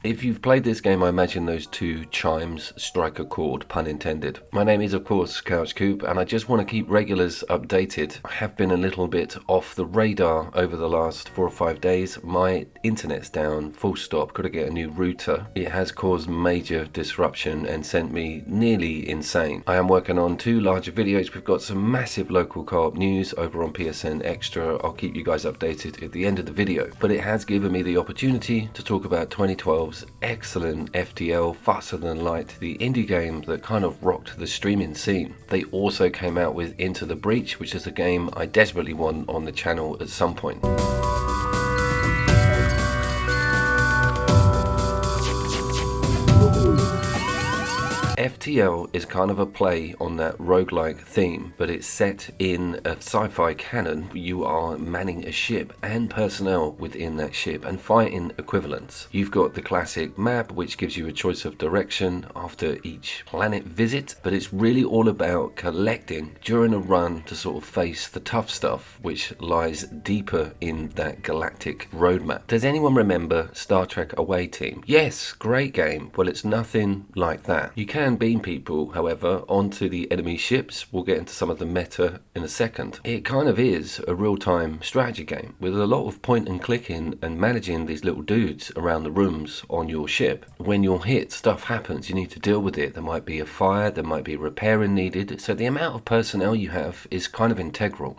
If you've played this game, I imagine those two chimes strike a chord, pun intended. My name is, of course, CouchCoop, and I just want to keep regulars updated. I have been a little bit off the radar over the last 4 or 5 days. My internet's down, full stop, got to get a new router. It has caused major disruption and sent me nearly insane. I am working on 2 larger videos. We've got some massive local co-op news over on PSN Extra. I'll keep you guys updated at the end of the video. But it has given me the opportunity to talk about 2012's excellent FTL, Faster Than Light, the indie game that kind of rocked the streaming scene. They also came out with Into the Breach, which is a game I desperately want on the channel at some point. FTL is kind of a play on that roguelike theme, but it's set in a sci-fi canon. You are manning a ship and personnel within that ship and fighting equivalents. You've got the classic map, which gives you a choice of direction after each planet visit, but it's really all about collecting during a run to sort of face the tough stuff, which lies deeper in that galactic roadmap. Does anyone remember Star Trek Away Team? Yes, great game. Well, it's nothing like that. You can beam people, however, onto the enemy ships. We'll get into some of the meta in a second. It kind of is a real-time strategy game with a lot of point and clicking and managing these little dudes around the rooms on your ship. When you're hit, stuff happens. You need to deal with it. There might be a fire, there might be repairing needed. So the amount of personnel you have is kind of integral.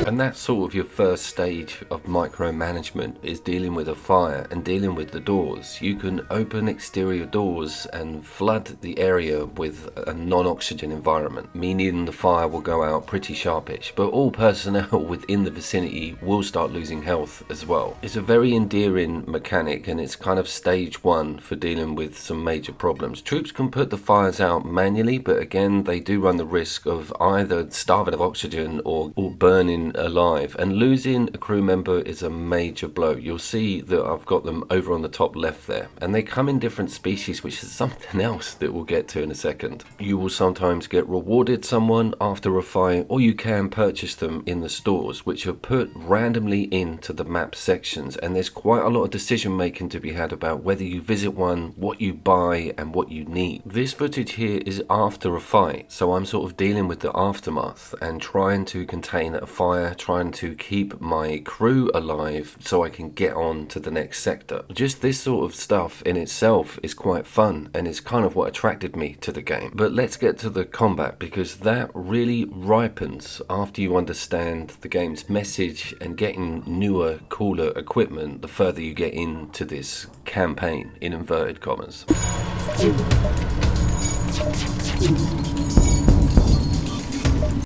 And that's sort of your first stage of micromanagement, is dealing with a fire and dealing with the doors. You can open exterior doors and flood the area with a non-oxygen environment, meaning the fire will go out pretty sharpish, but all personnel within the vicinity will start losing health as well. It's a very endearing mechanic, and it's kind of stage 1 for dealing with some major problems. Troops can put the fires out manually, but again, they do run the risk of either starving of oxygen or burning alive, and losing a crew member is a major blow. You'll see that I've got them over on the top left there, and they come in different species, which is something else that we'll get to in a second. You will sometimes get rewarded someone after a fight, or you can purchase them in the stores, which are put randomly into the map sections, and there's quite a lot of decision making to be had about whether you visit one, what you buy, and what you need. This footage here is after a fight, so I'm sort of dealing with the aftermath and trying to contain a fire, trying to keep my crew alive so I can get on to the next sector. Just this sort of stuff in itself is quite fun, and it's kind of what attracted me to the game. But let's get to the combat, because that really ripens after you understand the game's message and getting newer, cooler equipment the further you get into this campaign, in inverted commas.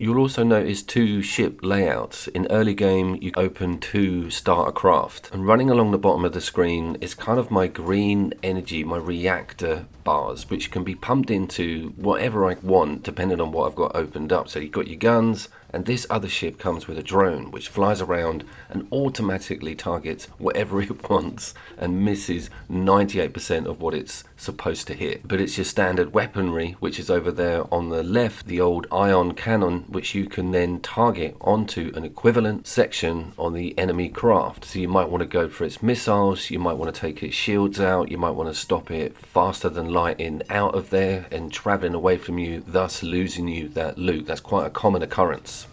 You'll also notice 2 ship layouts. In early game, you open 2 starter craft, and running along the bottom of the screen is kind of my green energy, my reactor bars, which can be pumped into whatever I want depending on what I've got opened up. So you've got your guns, and this other ship comes with a drone which flies around and automatically targets whatever it wants and misses 98% of what it's supposed to hit. But it's your standard weaponry, which is over there on the left, the old ion cannon, which you can then target onto an equivalent section on the enemy craft. So you might want to go for its missiles, you might want to take its shields out, you might want to stop it faster than lighting out of there and traveling away from you, thus losing you that loot. That's quite a common occurrence.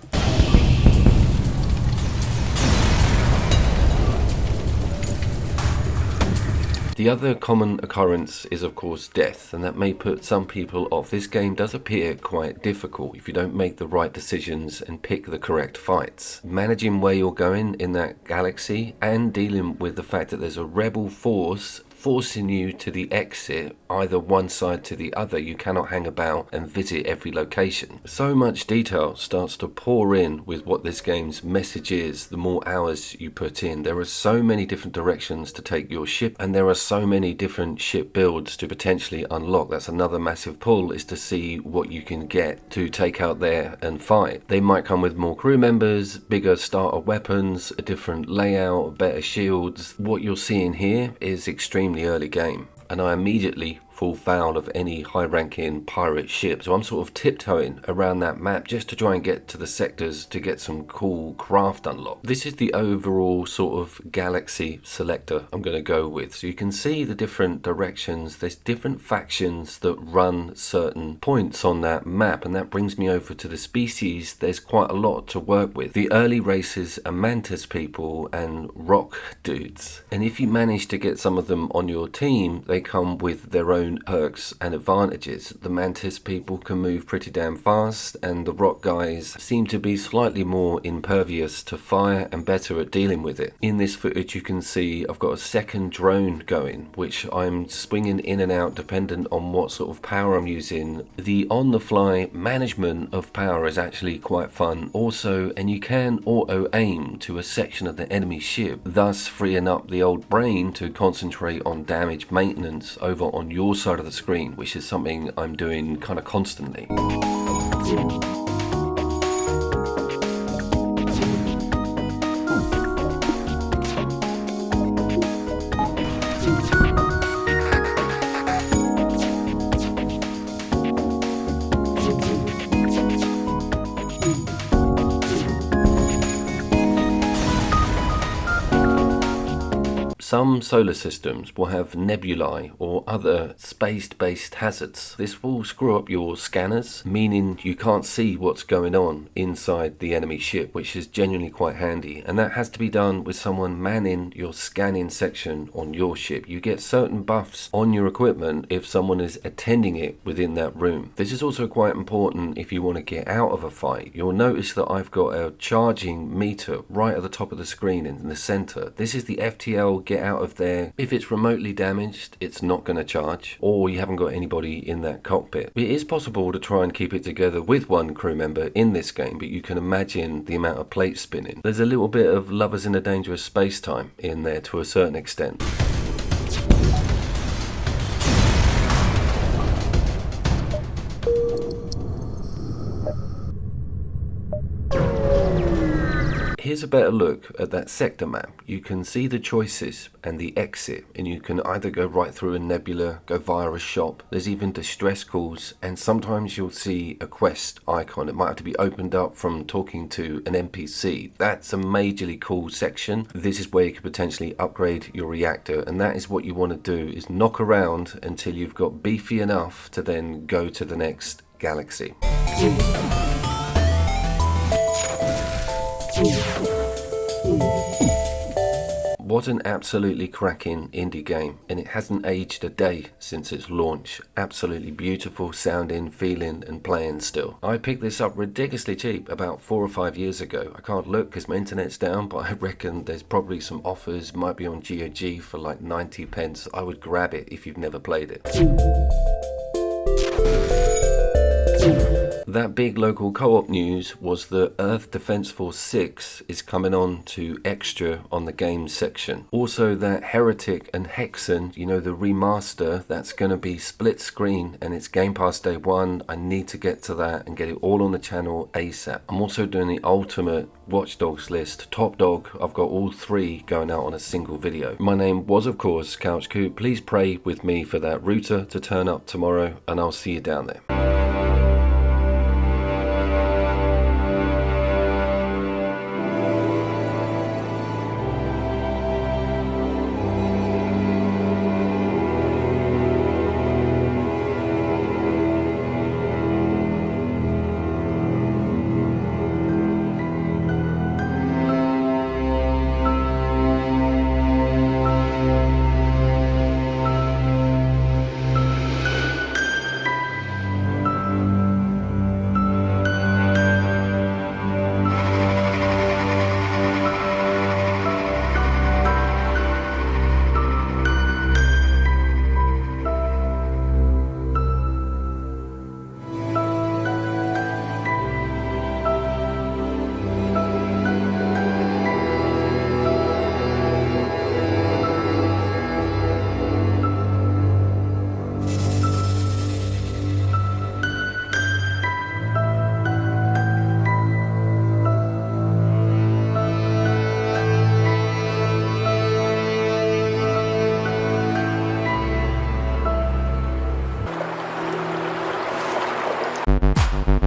The other common occurrence is, of course, death, and that may put some people off. This game does appear quite difficult if you don't make the right decisions and pick the correct fights. Managing where you're going in that galaxy and dealing with the fact that there's a rebel force forcing you to the exit, either one side to the other. You cannot hang about and visit every location. So much detail starts to pour in with what this game's message is the more hours you put in. There are so many different directions to take your ship, and there are so many different ship builds to potentially unlock. That's another massive pull, is to see what you can get to take out there and fight. They might come with more crew members, bigger starter weapons, a different layout, better shields. What you're seeing here is extremely early game, and I immediately fall foul of any high-ranking pirate ship. So I'm sort of tiptoeing around that map just to try and get to the sectors to get some cool craft unlocked. This is the overall sort of galaxy selector I'm going to go with. So you can see the different directions. There's different factions that run certain points on that map, and that brings me over to the species. There's quite a lot to work with. The early races are mantis people and rock dudes, and if you manage to get some of them on your team, they come with their own perks and advantages. The mantis people can move pretty damn fast, and the rock guys seem to be slightly more impervious to fire and better at dealing with it. In this footage you can see I've got a second drone going, which I'm swinging in and out dependent on what sort of power I'm using. The on-the-fly management of power is actually quite fun also, and you can auto-aim to a section of the enemy ship, thus freeing up the old brain to concentrate on damage maintenance over on your side of the screen, which is something I'm doing kind of constantly. Some solar systems will have nebulae or other space-based hazards. This will screw up your scanners, meaning you can't see what's going on inside the enemy ship, which is genuinely quite handy. And that has to be done with someone manning your scanning section on your ship. You get certain buffs on your equipment if someone is attending it within that room. This is also quite important if you want to get out of a fight. You'll notice that I've got a charging meter right at the top of the screen in the center. This is the FTL get out of there. If it's remotely damaged, it's not going to charge, or you haven't got anybody in that cockpit. It is possible to try and keep it together with one crew member in this game, but you can imagine the amount of plates spinning. There's a little bit of Lovers in a Dangerous Space-Time in there to a certain extent. Here's a better look at that sector map. You can see the choices and the exit, and you can either go right through a nebula, go via a shop. There's even distress calls, and sometimes you'll see a quest icon. It might have to be opened up from talking to an NPC. That's a majorly cool section. This is where you could potentially upgrade your reactor, and that is what you want to do, is knock around until you've got beefy enough to then go to the next galaxy. What an absolutely cracking indie game, and it hasn't aged a day since its launch. Absolutely beautiful sounding, feeling and playing still. I picked this up ridiculously cheap about 4 or 5 years ago. I can't look because my internet's down, but I reckon there's probably some offers, might be on GOG for like 90 pence. I would grab it if you've never played it. That big local co-op news was that Earth Defense Force 6 is coming on to extra on the games section. Also that Heretic and Hexen, you know, the remaster, that's going to be split screen and it's Game Pass Day 1. I need to get to that and get it all on the channel ASAP. I'm also doing the ultimate Watch Dogs list, Top Dog. I've got all 3 going out on a single video. My name was of course Couch Coop. Please pray with me for that router to turn up tomorrow, and I'll see you down there. Bye.